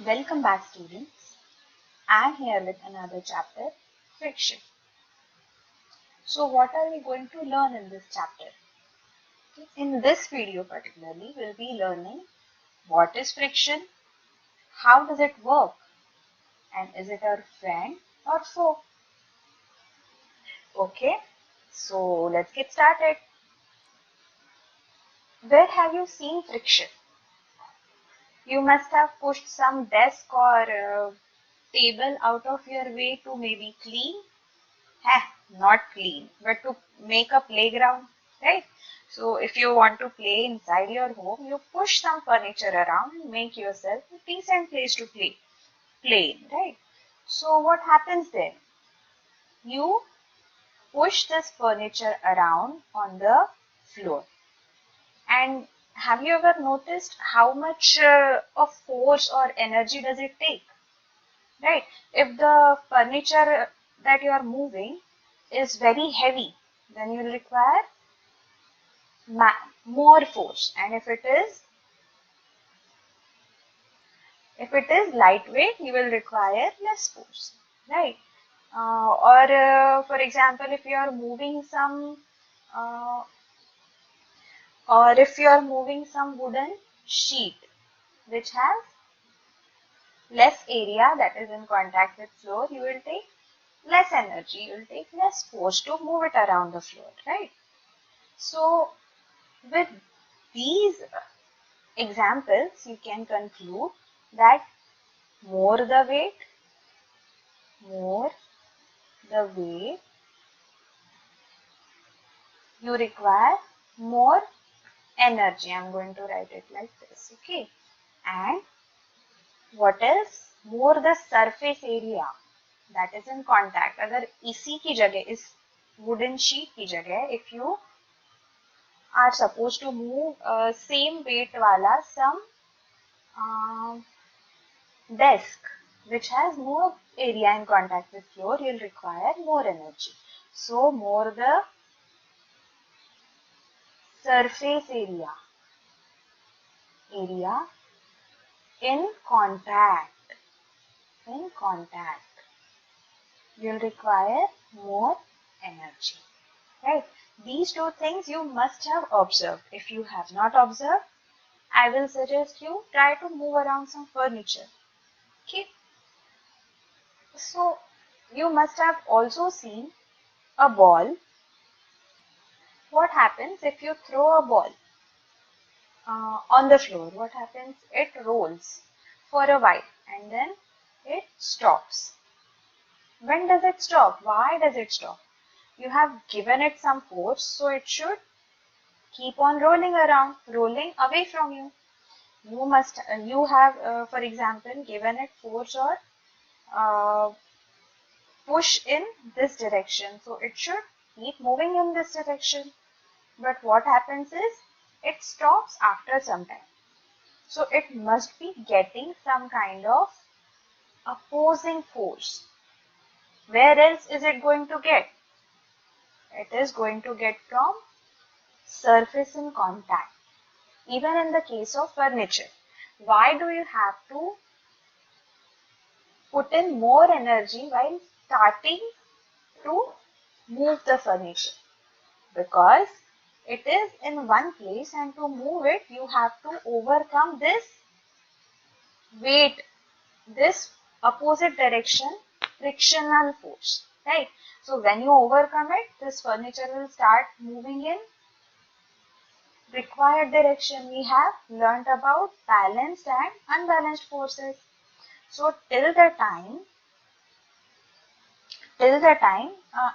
Welcome back, students. I'm here with another chapter, friction. So what are we going to learn in this chapter? In this video particularly, we'll be learning what is friction, how does it work, and is it our friend or foe? Okay, so let's get started. Where have you seen friction? You must have pushed some desk or table out of your way to maybe clean. Not clean, but to make a playground, right? So if you want to play inside your home, you push some furniture around and make yourself a decent place to play in, right? So what happens then? You push this furniture around on the floor. And have you ever noticed how much of force or energy does it take? Right? If the furniture that you are moving is very heavy, then you will require more force. And if it is lightweight, you will require less force, right? Or for example, if you are moving uh, some wooden sheet which has less area that is in contact with floor, you will take less energy, you will take less force to move it around the floor, right? So with these examples, you can conclude that more the weight, more the weight, you require more energy. I'm going to write it like this, okay? And what else? More the surface area that is in contact. अगर इसी की जगह इस wooden sheet की जगह if you are supposed to move same weight wala some desk which has more area in contact with floor, you'll require more energy. So more the surface area in contact you'll require more energy, right? These two things you must have observed. If you have not observed, I will suggest you try to move around some furniture, okay? So you must have also seen a ball. What happens if you throw a ball on the floor? What happens? It rolls for a while and then it stops. When does it stop? Why does it stop? You have given it some force, so it should keep on rolling around, rolling away from you. You have, for example, given it force or uh, push in this direction, so it should keep moving in this direction. But what happens is it stops after some time. So it must be getting some kind of opposing force. Where else is it going to get? It is going to get from surface in contact. Even in the case of furniture, why do you have to put in more energy while starting to move the furniture? Because it is in one place and to move it, you have to overcome this weight, this opposite direction frictional force, right? So when you overcome it, this furniture will start moving in required direction. We have learnt about balanced and unbalanced forces. So till the time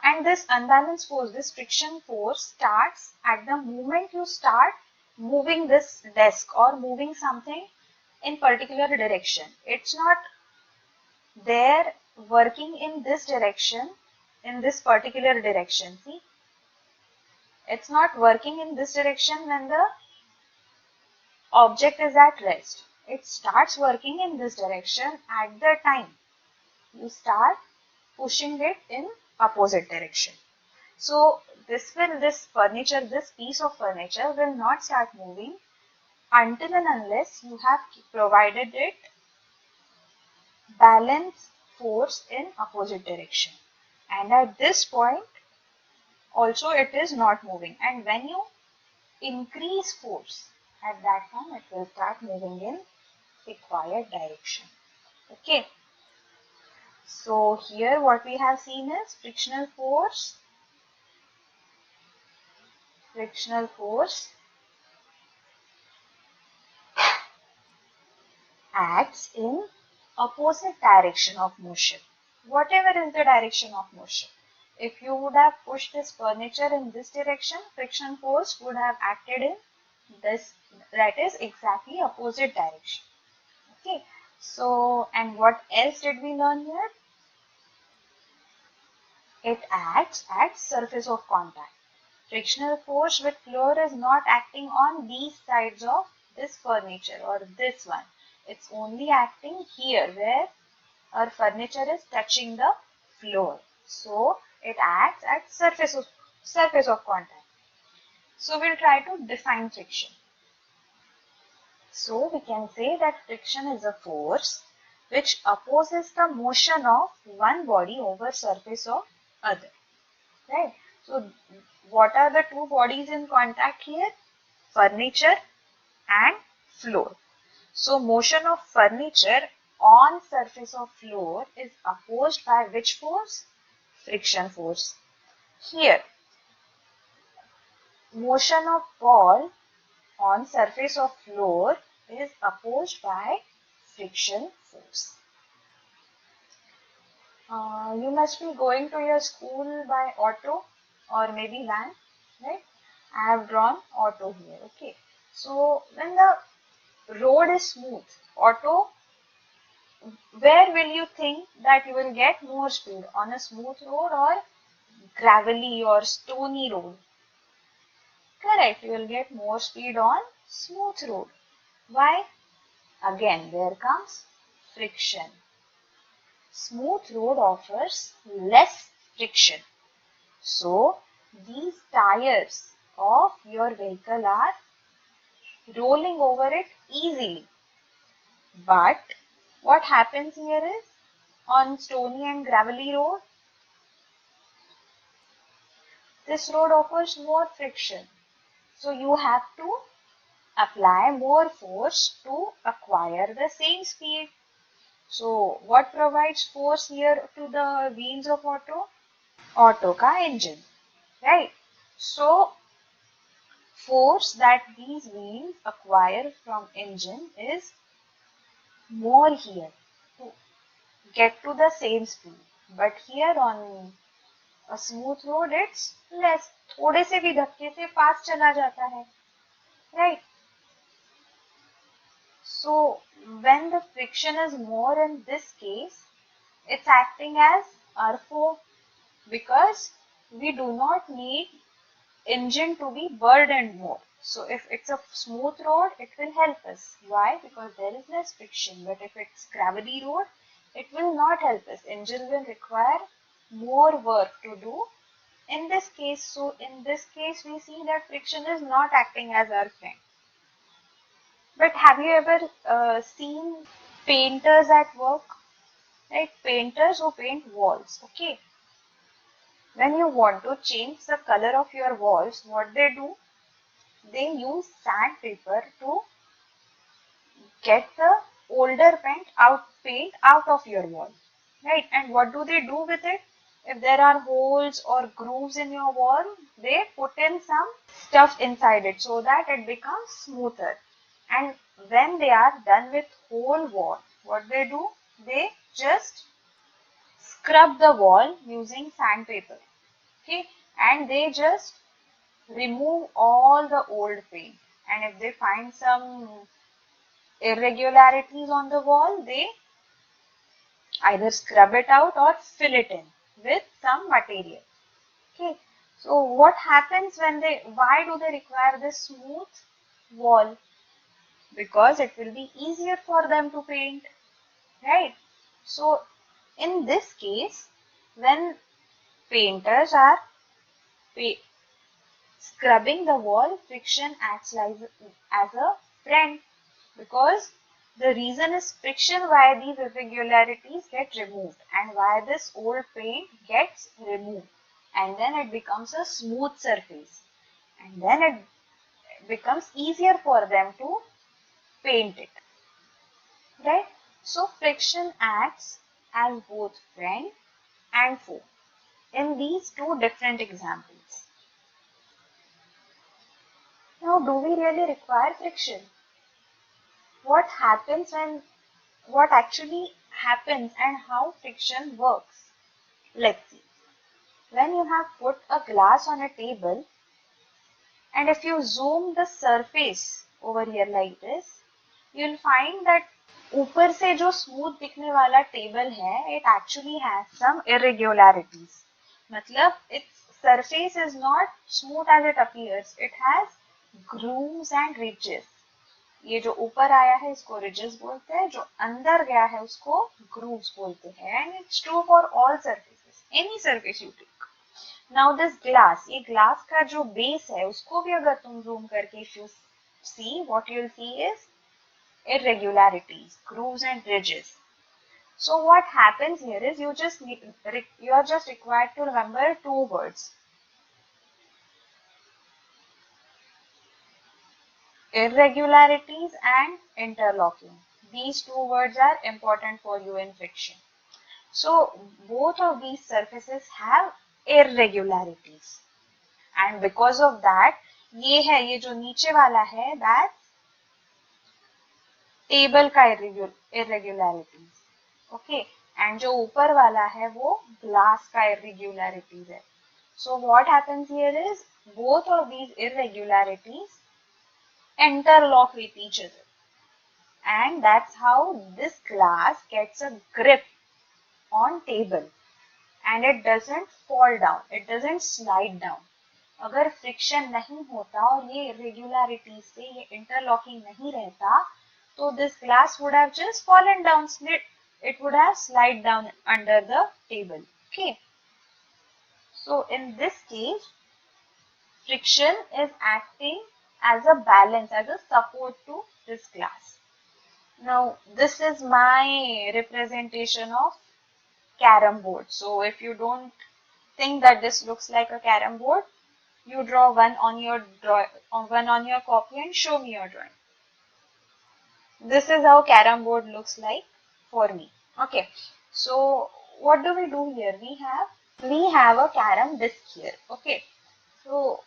and this unbalanced force, this friction force starts at the moment you start moving this desk or moving something in particular direction. It's not there working in this direction, in this particular direction. See, it's not working in this direction when the object is at rest. It starts working in this direction at the time you start pushing it in opposite direction. So this piece of furniture will not start moving until and unless you have provided it balance force in opposite direction, and at this point also it is not moving, and when you increase force, at that time it will start moving in required direction. Okay, so here what we have seen is frictional force acts in opposite direction of motion, whatever is the direction of motion. If you would have pushed this furniture in this direction, friction force would have acted in this, that is exactly opposite direction. Okay, so and what else did we learn here? It acts at surface of contact. Frictional force with floor is not acting on these sides of this furniture or this one. It's only acting here where our furniture is touching the floor. So it acts at surface of contact. So we'll try to define friction. So we can say that friction is a force which opposes the motion of one body over surface of other. Right? So what are the two bodies in contact here? Furniture and floor. So motion of furniture on surface of floor is opposed by which force? Friction force. Here, motion of ball on surface of floor is opposed by friction force. You must be going to your school by auto or maybe van, right? I have drawn auto here, okay. So when the road is smooth, auto, where will you think that you will get more speed? On a smooth road or gravelly or stony road? Correct, you will get more speed on smooth road. Why? Again, there comes friction. Smooth road offers less friction. So, these tires of your vehicle are rolling over it easily. But what happens here is on stony and gravelly road, this road offers more friction. So, you have to apply more force to acquire the same speed. So, what provides force here to the wheels of auto? Auto ka engine, right? So, force that these wheels acquire from engine is more here to get to the same speed. But here on a smooth road, it's less. थोड़े से भी धक्के से fast चला जाता है, right? So, when the friction is more in this case, it's acting as RFO because we do not need engine to be burdened more. So if it's a smooth road, it will help us. Why? Because there is less friction. But if it's gravelly road, it will not help us. Engine will require more work to do in this case. So in this case, we see that friction is not acting as our friend. But have you ever seen painters at work? Right? Painters who paint walls. Okay. When you want to change the color of your walls, what they do? They use sandpaper to get the older paint out of your wall, right? And what do they do with it? If there are holes or grooves in your wall, they put in some stuff inside it so that it becomes smoother. And when they are done with whole wall, what they do? They just scrub the wall using sandpaper, okay? And they just remove all the old paint, and if they find some irregularities on the wall, they either scrub it out or fill it in with some material. Okay, so what happens when why do they require this smooth wall? Because it will be easier for them to paint, right? So in this case, when painters are scrubbing the wall, friction acts like as a friend because The reason is friction why these irregularities get removed and why this old paint gets removed, and then it becomes a smooth surface, and then it becomes easier for them to paint it, right? So friction acts as both friend and foe in these two different examples. Now, do we really require friction? What happens when, what actually happens and how friction works? Let's see. When you have put a glass on a table, and if you zoom the surface over here like this, you'll find that ऊपर से जो smooth दिखने वाला table है, it actually has some irregularities. मतलब its surface is not smooth as it appears. It has grooves and ridges. ये जो ऊपर आया है इसको ridges बोलते हैं, जो अंदर गया है उसको grooves बोलते हैं. And it's true for all surfaces, any surface you take. Now this glass, ये glass का जो base है उसको भी अगर तुम zoom करके if you see, what you'll see is irregularities, grooves and ridges. So what happens here is you are just required to remember two words. Irregularities and interlocking. These two words are important for you in friction. So both of these surfaces have irregularities, and because of that, ये जो नीचे वाला है, that's table का irregularities, okay, and जो ऊपर वाला है वो glass का irregularities है. So what happens here is both of these irregularities interlock with each other, and that's how this glass gets a grip on table and it doesn't fall down, it doesn't slide down. अगर friction नहीं होता और ये irregularities से ये interlocking नहीं रहता, so this glass would have just fallen down, it would have slid down under the table. Okay. So in this case, friction is acting as a balance, as a support to this glass. Now this is my representation of carom board. So if you don't think that this looks like a carom board, you draw one on your copy and show me your drawing. This is how carom board looks like for me. Okay, so what do we do here? We have a carom disc here. Okay, so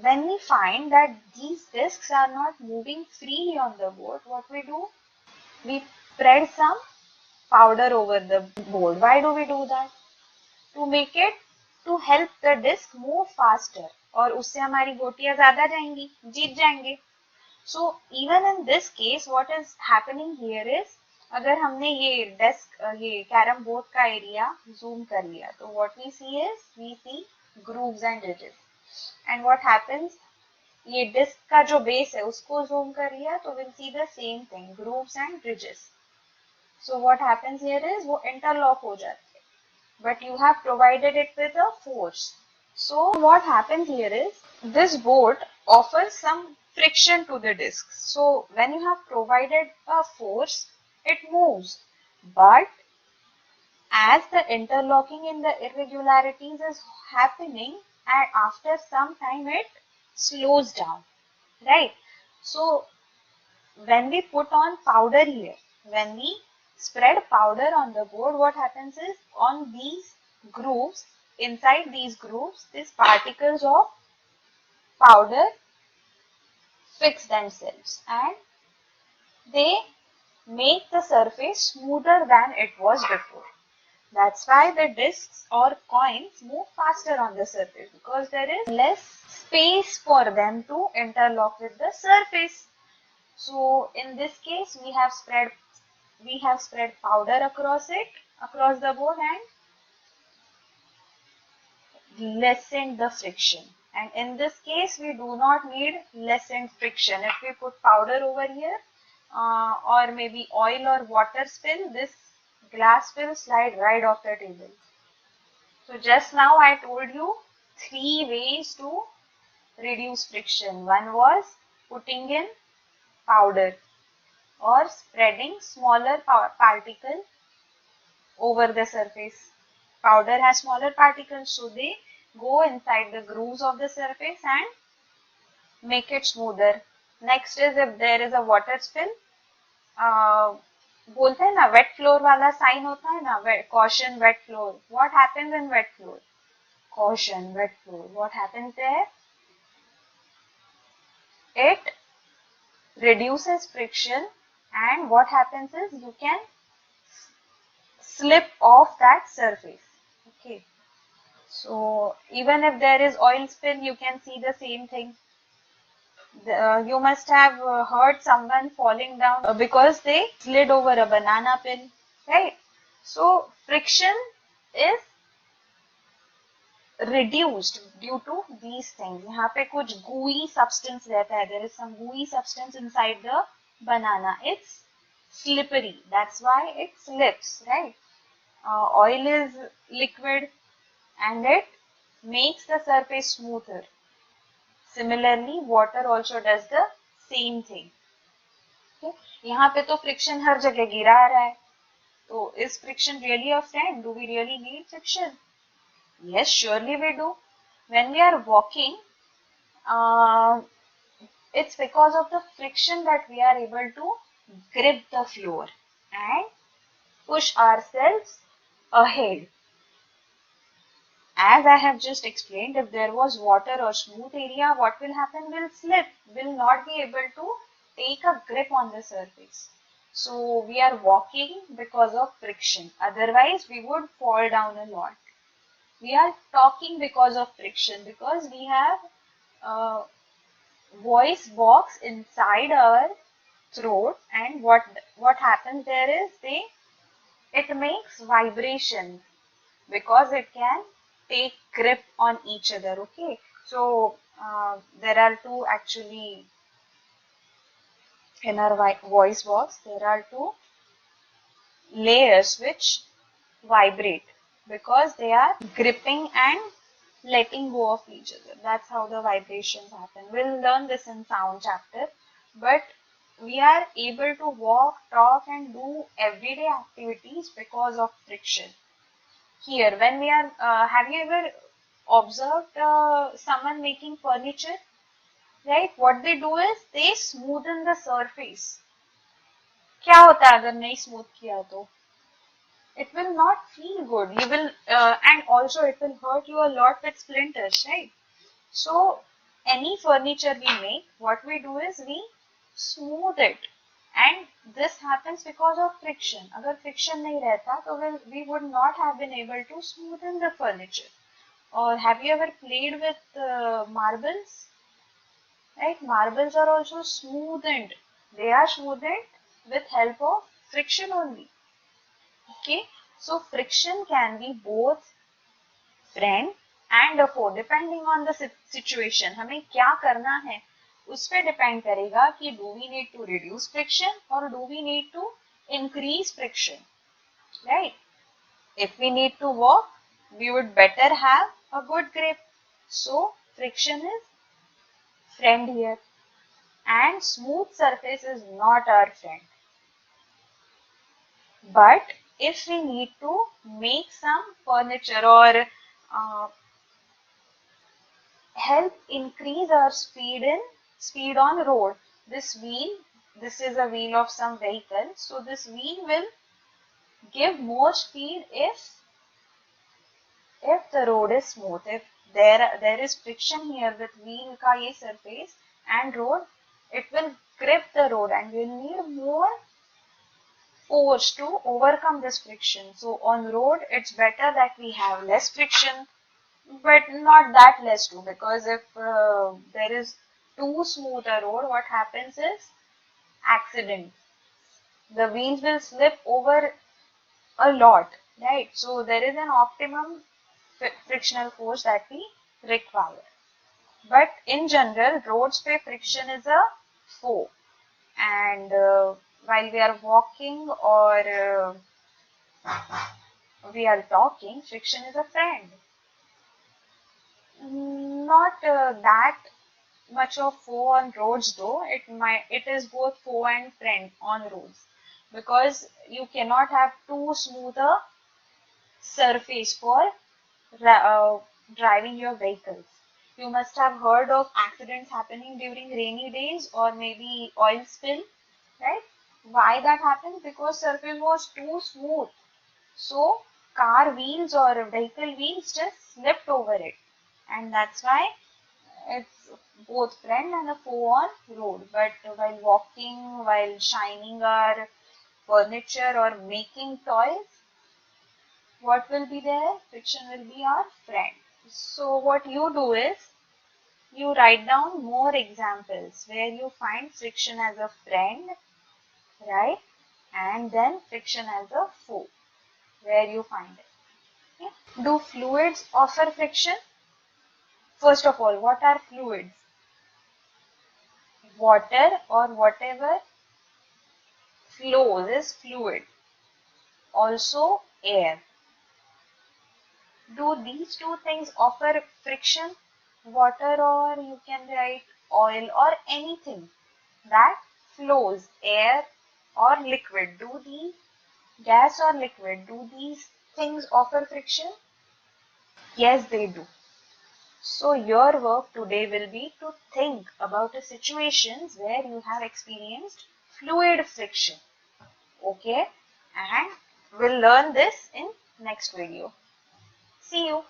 when we find that these discs are not moving freely on the board, what we do? We spread some powder over the board. Why do we do that? To help the disc move faster, और उससे हमारी गोटियां ज्यादा जाएंगी, जीत जाएंगे. So even in this case, what is happening here is, अगर हमने ये desk, ये carom board का area zoom कर लिया, तो what we see grooves and ridges. And what happens, ये disc का जो base है उसको zoom कर लिया, तो we'll see the same thing, grooves and ridges. So what happens here is वो interlock हो जाते हैं, but you have provided it with a force. So what happens here is this board offers some friction to the disc. So when you have provided a force, it moves. But as the interlocking in the irregularities is happening, and after some time it slows down, right? So when we put on powder here, when we spread powder on the board, what happens is on these grooves, inside these grooves, these particles of powder fix themselves and they make the surface smoother than it was before. That's why the discs or coins move faster on the surface, because there is less space for them to interlock with the surface. So in this case, we have spread powder across the board and lessened the friction. And in this case, we do not need lessened friction. If we put powder over here, or maybe oil or water spill, this glass will slide right off the table. So just now I told you 3 ways to reduce friction. One was putting in powder. or spreading smaller particle over the surface. Powder has smaller particles, so they go inside the grooves of the surface and make it smoother. Next is if there is a water spill, बोलते हैं ना wet floor वाला sign होता है ना, caution wet floor. What happens in wet floor? Caution wet floor. What happens there? It reduces friction, and what happens is you can slip off that surface. Okay. So even if there is oil spill, you can see the same thing. You must have heard someone falling down because they slid over a banana peel, right? So friction is reduced due to these things. यहाँ पे कुछ gooey substance रहता है. There is some gooey substance inside the banana. It's slippery. That's why it slips, right? Oil is liquid and it makes the surface smoother. Similarly, water also does the same thing. Okay? यहाँ पे तो friction हर जगह गिरा रहा है. तो is friction really a friend? Do we really need friction? Yes, surely we do. When we are walking, it's because of the friction that we are able to grip the floor and push ourselves ahead. As I have just explained, if there was water or smooth area, what will happen? Will slip, will not be able to take a grip on the surface. So we are walking because of friction. Otherwise, we would fall down a lot. We are talking because of friction, because we have a voice box inside our throat, and what happens there is it makes vibration because it can take grip on each other. Okay, so there are two actually in our voice box. There are two layers which vibrate because they are gripping and letting go of each other. That's how the vibrations happen. We'll learn this in sound chapter, but we are able to walk, talk and do everyday activities because of friction. Here, when we are, have you ever observed someone making furniture? Right? What they do is they smoothen the surface. क्या होता है अगर नहीं smooth किया तो? It will not feel good. You will, and also it will hurt you a lot with splinters, right? So any furniture we make, what we do is we smooth it, and this happens because of friction. अगर friction नहीं रहता तो we would not have been able to smoothen the furniture. Or have you ever played with marbles? Right? Marbles are also smoothened. They are smoothened with help of friction only. Okay, so friction can be both friend and a foe depending on the situation. हमें क्या करना है उस पे depend करेगा कि do we need to reduce friction or do we need to increase friction, right? If we need to walk, we would better have a good grip. So friction is friend here, and smooth surface is not our friend. But if we need to make some furniture or help increase our speed on road, this is a wheel of some vehicle, so this wheel will give more speed if the road is smooth. If there is friction here with wheel ka ye surface and road, it will grip the road and we'll need more force to overcome this friction. So on road, it's better that we have less friction, but not that less too, because if there is too smooth a road, what happens is accident. The wheels will slip over a lot, right? So there is an optimum frictional force that we require. But in general, roads पे friction is a foe, and while we are walking or we are talking, friction is a friend. Not that much of foe on roads though. It is both foe and friend on roads, because you cannot have too smooth a surface for driving your vehicles. You must have heard of accidents happening during rainy days or maybe oil spill, right? Why that happens? Because surface was too smooth. So car wheels or vehicle wheels just slipped over it. And that's why it's both friend and a foe on road. But while walking, while shining our furniture or making toys, what will be there? Friction will be our friend. So what you do is you write down more examples where you find friction as a friend, right? And then friction as a foe, where you find it. Okay? Do fluids offer friction? First of all, what are fluids? Water or whatever flows is fluid. Also air. Do these two things offer friction? Water, or you can write oil or anything that flows, air or liquid. Do the gas or liquid, do these things offer friction? Yes, they do. So your work today will be to think about the situations where you have experienced fluid friction. Okay, and we'll learn this in next video. See you.